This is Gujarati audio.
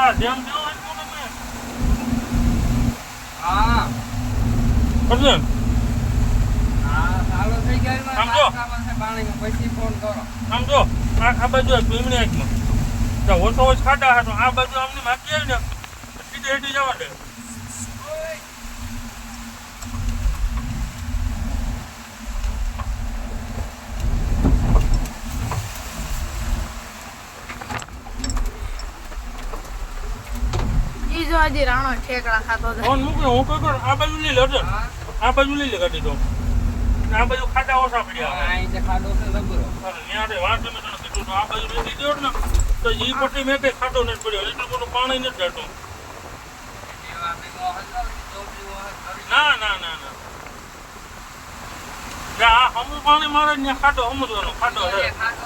હા જેમ જેવો હોય કોને મેં હા અર્જુન હા ચાલુ થઈ ગયા સમજો. પાણી પછી ફોન કરો આમ જો આ બાજુ ભીમની આંખમાં ત્યાં ઓછો ઓછ ખાડા હતો આ બાજુ આમની માગી આવી ને સીધે હેઠી જવા દે ઈ જો હજી રાણો ઠેકડા ખાતો જાય. ફોન મૂકે હું કોઈ કર આ બાજુ લઈ લે અર્જુન હા આ બાજુ લઈ લે ગાડી તો આ બાજુ ખાડા ઓછા પડ્યા આ અહીં ખાડો છે લબરો ત્યાં વાત તમે તને કીધું તો આ બાજુ મેકી દો ને તો ઈ પટ્ટી મેં કઈ ખાડો નથી પડ્યો એટલું બધું પાણી નથી જતું એવા ભેગો હતો ચોપડી કરી ના ના ના ના જ્યાં આ હમું પાણી મારે ને ત્યાં ખાડો સમજવાનો ખાડો છે ખાડો